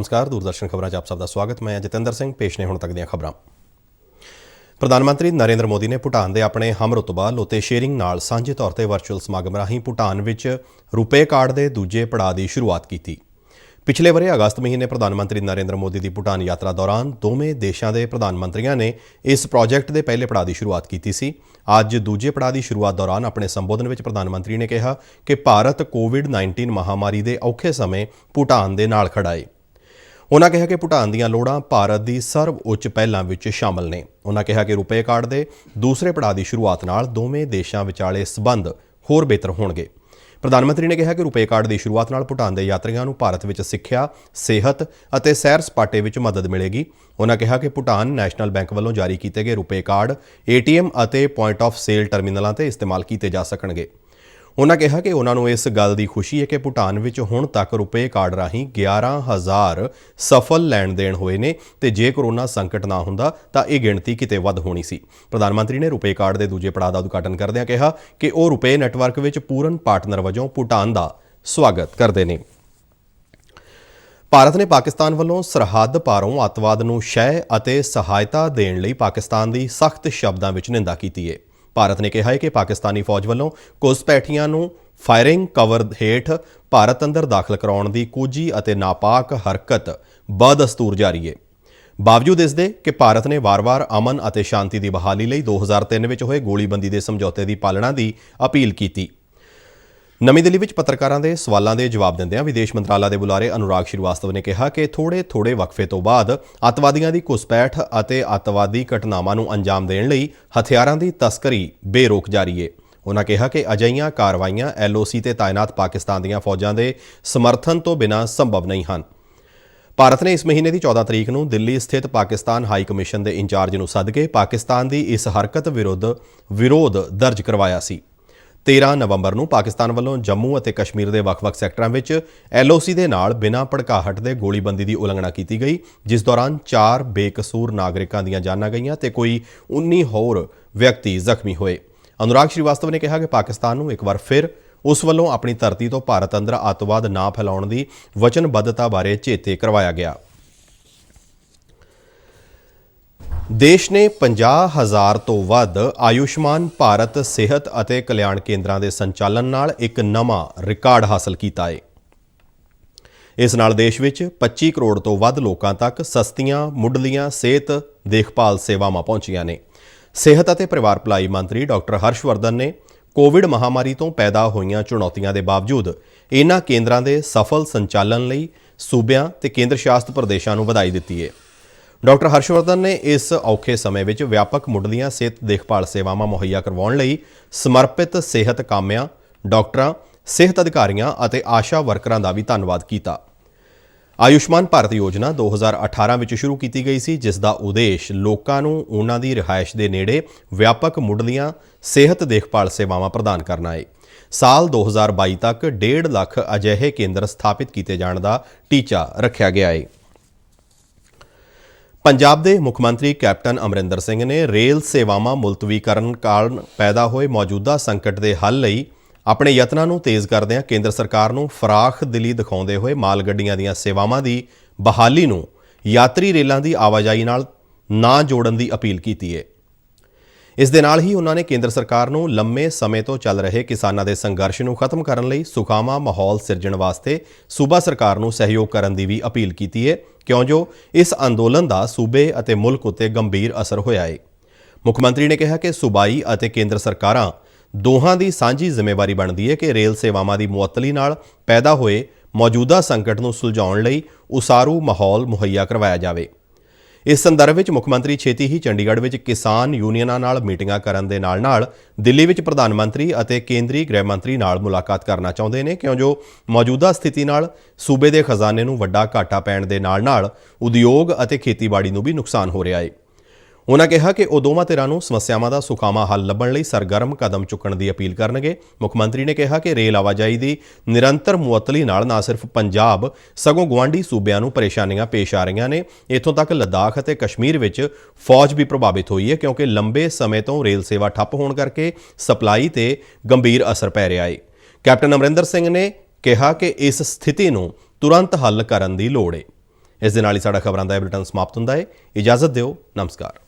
नमस्कार, दूरदर्शन खबरां 'ਚ ਆਪ ਸਭ ਦਾ ਸਵਾਗਤ। मैं जतिंदर सिंह पेश ने ਹੁਣ तक ਦੀਆਂ ਖਬਰਾਂ। ਪ੍ਰਧਾਨ ਮੰਤਰੀ ਨਰਿੰਦਰ ਮੋਦੀ ਨੇ ਭੂਟਾਨ ਦੇ ਆਪਣੇ ਹਮਰੁਤਬਾ ਲੋਤੇ ਸ਼ੇਰਿੰਗ ਨਾਲ ਸਾਂਝੇ ਤੌਰ ਤੇ ਵਰਚੁਅਲ ਸਮਾਗਮ ਰਾਹੀਂ ਭੂਟਾਨ ਵਿੱਚ ਰੁਪੇ ਕਾਰਡ ਦੇ ਦੂਜੇ ਪੜਾਅ ਦੀ ਸ਼ੁਰੂਆਤ ਕੀਤੀ। ਪਿਛਲੇ ਵਰੇ ਅਗਸਤ ਮਹੀਨੇ ਪ੍ਰਧਾਨ ਮੰਤਰੀ ਨਰਿੰਦਰ ਮੋਦੀ ਦੀ ਭੂਟਾਨ ਯਾਤਰਾ ਦੌਰਾਨ ਦੋਵੇਂ ਦੇਸ਼ਾਂ ਦੇ ਪ੍ਰਧਾਨ ਮੰਤਰੀਆਂ ਨੇ ਇਸ ਪ੍ਰੋਜੈਕਟ ਦੇ ਪਹਿਲੇ ਪੜਾਅ ਦੀ ਸ਼ੁਰੂਆਤ ਕੀਤੀ ਸੀ। ਅੱਜ ਦੂਜੇ ਪੜਾਅ ਦੀ ਸ਼ੁਰੂਆਤ ਦੌਰਾਨ ਆਪਣੇ ਸੰਬੋਧਨ ਵਿੱਚ ਪ੍ਰਧਾਨ ਮੰਤਰੀ ਨੇ ਕਿਹਾ ਕਿ ਭਾਰਤ ਕੋਵਿਡ-19 ਮਹਾਮਾਰੀ ਦੇ ਔਖੇ ਸਮੇਂ ਭੂਟਾਨ ਦੇ ਨਾਲ ਖੜਾ ਹੈ। ਉਨ੍ਹਾਂ ਕਿਹਾ ਕਿ ਭੂਟਾਨ ਦੀਆਂ ਲੋੜਾਂ ਭਾਰਤ ਦੀ ਸਰਵ ਉੱਚ ਪਹਿਲਾਂ ਵਿੱਚ ਸ਼ਾਮਲ ਨੇ। ਉਨ੍ਹਾਂ ਕਿਹਾ ਕਿ ਰੁਪੇ ਕਾਰਡ ਦੇ ਦੂਸਰੇ ਪੜਾਅ ਦੀ ਸ਼ੁਰੂਆਤ ਨਾਲ ਦੋਵੇਂ ਦੇਸ਼ਾਂ ਵਿਚਾਲੇ ਸਬੰਧ ਹੋਰ ਬਿਹਤਰ ਹੋਣਗੇ। ਪ੍ਰਧਾਨ ਮੰਤਰੀ ਨੇ ਕਿਹਾ ਕਿ ਰੁਪੇ ਕਾਰਡ ਦੀ ਸ਼ੁਰੂਆਤ ਨਾਲ ਭੂਟਾਨ ਦੇ ਯਾਤਰੀਆਂ ਨੂੰ ਭਾਰਤ ਵਿੱਚ ਸਿੱਖਿਆ, ਸਿਹਤ ਅਤੇ ਸੈਰ ਸਪਾਟੇ ਵਿੱਚ ਮਦਦ ਮਿਲੇਗੀ। ਉਨ੍ਹਾਂ ਕਿਹਾ ਕਿ ਭੂਟਾਨ ਨੈਸ਼ਨਲ ਬੈਂਕ ਵੱਲੋਂ ਜਾਰੀ ਕੀਤੇ ਗਏ ਰੁਪੇ ਕਾਰਡ ATM ਅਤੇ ਪੁਆਇੰਟ ਆਫ ਸੇਲ ਟਰਮੀਨਲਾਂ ਤੇ ਇਸਤੇਮਾਲ ਕੀਤੇ ਜਾ ਸਕਣਗੇ। ਉਨ੍ਹਾਂ ਕਿਹਾ ਕਿ ਉਨ੍ਹਾਂ ਨੂੰ ਇਸ ਗੱਲ ਦੀ ਖੁਸ਼ੀ ਹੈ ਕਿ ਭੂਟਾਨ ਵਿੱਚ ਹੁਣ ਤੱਕ ਰੁਪੇ ਕਾਰਡ ਰਾਹੀਂ 11,000 ਸਫਲ ਲੈਣ ਦੇਣ ਹੋਏ ਨੇ ਤੇ ਜੇ ਕੋਰੋਨਾ ਸੰਕਟ ਨਾ ਹੁੰਦਾ ਤਾਂ ਇਹ ਗਿਣਤੀ ਕਿਤੇ ਵੱਧ ਹੋਣੀ ਸੀ। ਪ੍ਰਧਾਨ ਮੰਤਰੀ ਨੇ ਰੁਪੇ ਕਾਰਡ ਦੇ ਦੂਜੇ ਪੜਾਅ ਦਾ ਉਦਘਾਟਨ ਕਰਦਿਆਂ ਕਿਹਾ ਕਿ ਉਹ ਰੁਪੇ ਨੈਟਵਰਕ ਵਿੱਚ ਪੂਰਨ ਪਾਰਟਨਰ ਵਜੋਂ ਭੂਟਾਨ ਦਾ ਸਵਾਗਤ ਕਰਦੇ ਨੇ। ਭਾਰਤ ਨੇ ਪਾਕਿਸਤਾਨ ਵੱਲੋਂ ਸਰਹੱਦ ਪਾਰੋਂ ਅੱਤਵਾਦ ਨੂੰ ਸ਼ਹਿ ਅਤੇ ਸਹਾਇਤਾ ਦੇਣ ਲਈ ਪਾਕਿਸਤਾਨ ਦੀ ਸਖਤ ਸ਼ਬਦਾਂ ਵਿੱਚ ਨਿੰਦਾ ਕੀਤੀ ਹੈ। ਭਾਰਤ ਨੇ ਕਿਹਾ ਹੈ ਕਿ ਪਾਕਿਸਤਾਨੀ ਫੌਜ ਵੱਲੋਂ ਘੁਸਪੈਠੀਆਂ ਨੂੰ ਫਾਇਰਿੰਗ ਕਵਰ ਹੇਠ ਭਾਰਤ ਅੰਦਰ ਦਾਖਲ ਕਰਾਉਣ ਦੀ ਕੋਝੀ ਅਤੇ ਨਾਪਾਕ ਹਰਕਤ ਬਦਸਤੂਰ ਜਾਰੀ ਹੈ। ਬਾਵਜੂਦ ਇਸ ਦੇ ਕਿ ਭਾਰਤ ਨੇ ਵਾਰ-ਵਾਰ ਅਮਨ ਅਤੇ ਸ਼ਾਂਤੀ ਦੀ ਬਹਾਲੀ ਲਈ 2003 ਵਿੱਚ ਹੋਏ ਗੋਲੀਬੰਦੀ ਦੇ ਸਮਝੌਤੇ ਦੀ ਪਾਲਣਾ ਦੀ ਅਪੀਲ ਕੀਤੀ। ਨਵੀਂ ਦਿੱਲੀ ਵਿੱਚ ਪੱਤਰਕਾਰਾਂ ਦੇ ਸਵਾਲਾਂ ਦੇ ਜਵਾਬ ਦਿੰਦਿਆਂ ਵਿਦੇਸ਼ ਮੰਤਰਾਲਾ ਦੇ ਬੁਲਾਰੇ ਅਨੁਰਾਗ ਸ਼੍ਰੀਵਾਸਤਵ ਨੇ ਕਿਹਾ ਕਿ ਥੋੜੇ ਵਕਫੇ ਤੋਂ ਬਾਅਦ ਅੱਤਵਾਦੀਆਂ ਦੀ ਘੁਸਪੈਠ ਅਤੇ ਅੱਤਵਾਦੀ ਘਟਨਾਵਾਂ ਨੂੰ ਅੰਜਾਮ ਦੇਣ ਲਈ ਹਥਿਆਰਾਂ ਦੀ ਤਸਕਰੀ ਬੇਰੋਕ ਜਾਰੀ ਹੈ। ਉਨ੍ਹਾਂ ਕਿਹਾ ਕਿ ਅਜਿਹੀਆਂ ਕਾਰਵਾਈਆਂ LOC ਤੇ ਤਾਇਨਾਤ ਪਾਕਿਸਤਾਨ ਦੀਆਂ ਫੌਜਾਂ ਦੇ ਸਮਰਥਨ ਤੋਂ ਬਿਨਾਂ ਸੰਭਵ ਨਹੀਂ ਹਨ। ਭਾਰਤ ਨੇ ਇਸ ਮਹੀਨੇ ਦੀ 14 ਤਰੀਕ ਨੂੰ ਦਿੱਲੀ ਸਥਿਤ ਪਾਕਿਸਤਾਨ ਹਾਈ ਕਮਿਸ਼ਨ ਦੇ ਇੰਚਾਰਜ ਨੂੰ ਸੱਦ ਕੇ ਪਾਕਿਸਤਾਨ ਦੀ ਇਸ ਹਰਕਤ ਵਿਰੋਧ ਦਰਜ ਕਰਵਾਇਆ ਸੀ। 13 ਨਵੰਬਰ ਨੂੰ ਪਾਕਿਸਤਾਨ ਵੱਲੋਂ ਜੰਮੂ ਅਤੇ ਕਸ਼ਮੀਰ ਦੇ ਵੱਖ-ਵੱਖ ਸੈਕਟਰਾਂ ਵਿੱਚ LOC ਦੇ ਨਾਲ ਬਿਨਾਂ ਭੜਕਾਹਟ ਦੇ ਗੋਲੀਬੰਦੀ ਦੀ ਉਲੰਘਣਾ ਕੀਤੀ ਗਈ, ਜਿਸ ਦੌਰਾਨ 4 ਬੇਕਸੂਰ ਨਾਗਰਿਕਾਂ ਦੀਆਂ ਜਾਨਾਂ ਗਈਆਂ ਤੇ ਕੋਈ 19 ਹੋਰ ਵਿਅਕਤੀ ਜ਼ਖਮੀ ਹੋਏ। ਅਨੁਰਾਗ ਸ਼੍ਰੀਵਾਸਤਵ ਨੇ ਕਿਹਾ ਕਿ ਪਾਕਿਸਤਾਨ ਨੂੰ ਇੱਕ ਵਾਰ ਫਿਰ ਉਸ ਵੱਲੋਂ ਆਪਣੀ ਧਰਤੀ ਤੋਂ ਭਾਰਤ ਅੰਦਰ ਅੱਤਵਾਦ ਨਾ ਫੈਲਾਉਣ ਦੀ ਵਚਨਬੱਧਤਾ ਬਾਰੇ ਚੇਤੇ ਕਰਵਾਇਆ ਗਿਆ। ਦੇਸ਼ ਨੇ 50,000 ਤੋਂ ਵੱਧ ਆਯੁਸ਼ਮਾਨ ਭਾਰਤ ਸਿਹਤ ਅਤੇ ਕਲਿਆਣ ਕੇਂਦਰਾਂ ਦੇ ਸੰਚਾਲਨ ਨਾਲ ਇੱਕ ਨਵਾਂ ਰਿਕਾਰਡ ਹਾਸਲ ਕੀਤਾ ਹੈ। ਇਸ ਨਾਲ ਦੇਸ਼ ਵਿੱਚ 25 ਕਰੋੜ ਤੋਂ ਵੱਧ ਲੋਕਾਂ ਤੱਕ ਸਸਤੀਆਂ ਮੁੱਢਲੀਆਂ ਸਿਹਤ ਦੇਖਭਾਲ ਸੇਵਾਵਾਂ ਪਹੁੰਚੀਆਂ ਨੇ। ਸਿਹਤ ਅਤੇ ਪਰਿਵਾਰ ਭਲਾਈ ਮੰਤਰੀ ਡਾਕਟਰ ਹਰਸ਼ਵਰਧਨ ਨੇ ਕੋਵਿਡ ਮਹਾਮਾਰੀ ਤੋਂ ਪੈਦਾ ਹੋਈਆਂ ਚੁਣੌਤੀਆਂ ਦੇ ਬਾਵਜੂਦ ਇਹਨਾਂ ਕੇਂਦਰਾਂ ਦੇ ਸਫਲ ਸੰਚਾਲਨ ਲਈ ਸੂਬਿਆਂ ਤੇ ਕੇਂਦਰ ਸ਼ਾਸਿਤ ਪ੍ਰਦੇਸ਼ਾਂ ਨੂੰ ਵਧਾਈ ਦਿੱਤੀ ਹੈ। ਡਾਕਟਰ ਹਰਸ਼ਵਰਧਨ ਨੇ ਇਸ ਔਖੇ ਸਮੇਂ ਵਿੱਚ ਵਿਆਪਕ ਮੁੱਢਲੀਆਂ ਸਿਹਤ ਦੇਖਭਾਲ ਸੇਵਾਵਾਂ ਮੁਹੱਈਆ ਕਰਵਾਉਣ ਲਈ ਸਮਰਪਿਤ ਸਿਹਤ ਕਾਮਿਆਂ, ਡਾਕਟਰਾਂ, ਸਿਹਤ ਅਧਿਕਾਰੀਆਂ ਅਤੇ ਆਸ਼ਾ ਵਰਕਰਾਂ ਦਾ ਵੀ ਧੰਨਵਾਦ ਕੀਤਾ। ਆਯੁਸ਼ਮਾਨ ਭਾਰਤ ਯੋਜਨਾ 2018 ਵਿੱਚ ਸ਼ੁਰੂ ਕੀਤੀ ਗਈ ਸੀ, ਜਿਸ ਦਾ ਉਦੇਸ਼ ਲੋਕਾਂ ਨੂੰ ਉਹਨਾਂ ਦੀ ਰਿਹਾਇਸ਼ ਦੇ ਨੇੜੇ ਵਿਆਪਕ ਮੁੱਢਲੀਆਂ ਸਿਹਤ ਦੇਖਭਾਲ ਸੇਵਾਵਾਂ ਪ੍ਰਦਾਨ ਕਰਨਾ ਹੈ। ਸਾਲ 2022 ਤੱਕ 1.5 ਲੱਖ ਅਜਿਹੇ ਕੇਂਦਰ ਸਥਾਪਿਤ ਕੀਤੇ ਜਾਣ ਦਾ ਟੀਚਾ ਰੱਖਿਆ ਗਿਆ ਹੈ। ਪੰਜਾਬ ਦੇ ਮੁੱਖ ਮੰਤਰੀ ਕੈਪਟਨ ਅਮਰਿੰਦਰ ਸਿੰਘ ਨੇ ਰੇਲ ਸੇਵਾਵਾਂ ਮੁਲਤਵੀ ਕਰਨ ਕਾਰਨ ਪੈਦਾ ਹੋਏ ਮੌਜੂਦਾ ਸੰਕਟ ਦੇ ਹੱਲ ਲਈ ਆਪਣੇ ਯਤਨਾਂ ਨੂੰ ਤੇਜ਼ ਕਰਦਿਆਂ ਕੇਂਦਰ ਸਰਕਾਰ ਨੂੰ ਫਰਾਖ ਦਿਲੀ ਦਿਖਾਉਂਦੇ ਹੋਏ ਮਾਲ ਗੱਡੀਆਂ ਦੀਆਂ ਸੇਵਾਵਾਂ ਦੀ ਬਹਾਲੀ ਨੂੰ ਯਾਤਰੀ ਰੇਲਾਂ ਦੀ ਆਵਾਜਾਈ ਨਾਲ ਨਾ ਜੋੜਨ ਦੀ ਅਪੀਲ ਕੀਤੀ ਹੈ। ਇਸ ਦੇ ਨਾਲ ਹੀ ਉਹਨਾਂ ਨੇ ਕੇਂਦਰ ਸਰਕਾਰ ਨੂੰ ਲੰਮੇ ਸਮੇਂ ਤੋਂ ਚੱਲ ਰਹੇ ਕਿਸਾਨਾਂ ਦੇ ਸੰਘਰਸ਼ ਨੂੰ ਖਤਮ ਕਰਨ ਲਈ ਸੁਖਾਵਾਂ ਮਾਹੌਲ ਸਿਰਜਣ ਵਾਸਤੇ ਸੂਬਾ ਸਰਕਾਰ ਨੂੰ ਸਹਿਯੋਗ ਕਰਨ ਦੀ ਵੀ ਅਪੀਲ ਕੀਤੀ ਹੈ, ਕਿਉਂ ਜੋ ਇਸ ਅੰਦੋਲਨ ਦਾ ਸੂਬੇ ਅਤੇ ਮੁਲਕ ਉੱਤੇ ਗੰਭੀਰ ਅਸਰ ਹੋਇਆ ਹੈ। ਮੁੱਖ ਮੰਤਰੀ ਨੇ ਕਿਹਾ ਕਿ ਸੂਬਾਈ ਅਤੇ ਕੇਂਦਰ ਸਰਕਾਰਾਂ ਦੋਹਾਂ ਦੀ ਸਾਂਝੀ ਜ਼ਿੰਮੇਵਾਰੀ ਬਣਦੀ ਹੈ ਕਿ ਰੇਲ ਸੇਵਾਵਾਂ ਦੀ ਮੁਅੱਤਲੀ ਨਾਲ ਪੈਦਾ ਹੋਏ ਮੌਜੂਦਾ ਸੰਕਟ ਨੂੰ ਸੁਲਝਾਉਣ ਲਈ ਉਸਾਰੂ ਮਾਹੌਲ ਮੁਹੱਈਆ ਕਰਵਾਇਆ ਜਾਵੇ। ਇਸ ਸੰਦਰਭ ਵਿੱਚ ਮੁੱਖ ਮੰਤਰੀ ਛੇਤੀ ਹੀ ਚੰਡੀਗੜ੍ਹ ਵਿੱਚ ਕਿਸਾਨ ਯੂਨੀਅਨਾਂ ਨਾਲ ਮੀਟਿੰਗਾਂ ਕਰਨ ਦੇ ਨਾਲ ਦਿੱਲੀ ਵਿੱਚ ਪ੍ਰਧਾਨ ਮੰਤਰੀ ਅਤੇ ਕੇਂਦਰੀ ਗ੍ਰਹਿ ਮੰਤਰੀ ਨਾਲ ਮੁਲਾਕਾਤ ਕਰਨਾ ਚਾਹੁੰਦੇ ਨੇ, ਕਿਉਂ ਜੋ ਮੌਜੂਦਾ ਸਥਿਤੀ ਨਾਲ ਸੂਬੇ ਦੇ ਖਜ਼ਾਨੇ ਨੂੰ ਵੱਡਾ ਘਾਟਾ ਪੈਣ ਦੇ ਨਾਲ ਉਦਯੋਗ ਅਤੇ ਖੇਤੀਬਾੜੀ ਨੂੰ ਵੀ ਨੁਕਸਾਨ ਹੋ ਰਿਹਾ ਹੈ। ਉਨ੍ਹਾਂ ਕਿਹਾ ਕਿ ਉਹ ਦੋਵਾਂ ਧਿਰਾਂ ਨੂੰ ਸਮੱਸਿਆਵਾਂ ਦਾ ਸੁਖਾਵਾਂ ਹੱਲ ਲੱਭਣ ਲਈ ਸਰਗਰਮ ਕਦਮ ਚੁੱਕਣ ਦੀ ਅਪੀਲ ਕਰਨਗੇ। ਮੁੱਖ ਮੰਤਰੀ ਨੇ ਕਿਹਾ ਕਿ ਰੇਲ ਆਵਾਜਾਈ ਦੀ ਨਿਰੰਤਰ ਮੁਅੱਤਲੀ ਨਾਲ ਨਾ ਸਿਰਫ ਪੰਜਾਬ ਸਗੋਂ ਗੁਆਂਢੀ ਸੂਬਿਆਂ ਨੂੰ ਪਰੇਸ਼ਾਨੀਆਂ ਪੇਸ਼ ਆ ਰਹੀਆਂ ਨੇ। ਇੱਥੋਂ ਤੱਕ ਲੱਦਾਖ ਅਤੇ ਕਸ਼ਮੀਰ ਵਿੱਚ ਫੌਜ ਵੀ ਪ੍ਰਭਾਵਿਤ ਹੋਈ ਹੈ, ਕਿਉਂਕਿ ਲੰਬੇ ਸਮੇਂ ਤੋਂ ਰੇਲ ਸੇਵਾ ਠੱਪ ਹੋਣ ਕਰਕੇ ਸਪਲਾਈ ਤੇ ਗੰਭੀਰ ਅਸਰ ਪੈ ਰਿਹਾ ਹੈ। ਕੈਪਟਨ ਅਮਰਿੰਦਰ ਸਿੰਘ ਨੇ ਕਿਹਾ ਕਿ ਇਸ ਸਥਿਤੀ ਨੂੰ ਤੁਰੰਤ ਹੱਲ ਕਰਨ ਦੀ ਲੋੜ ਹੈ। ਇਸ ਦੇ ਨਾਲ ਹੀ ਸਾਡਾ ਖਬਰਾਂ ਦਾ ਇਹ ਬੁਲੇਟਿਨ ਸਮਾਪਤ ਹੁੰਦਾ ਹੈ। ਇਜਾਜ਼ਤ ਦਿਓ। ਨਮਸਕਾਰ।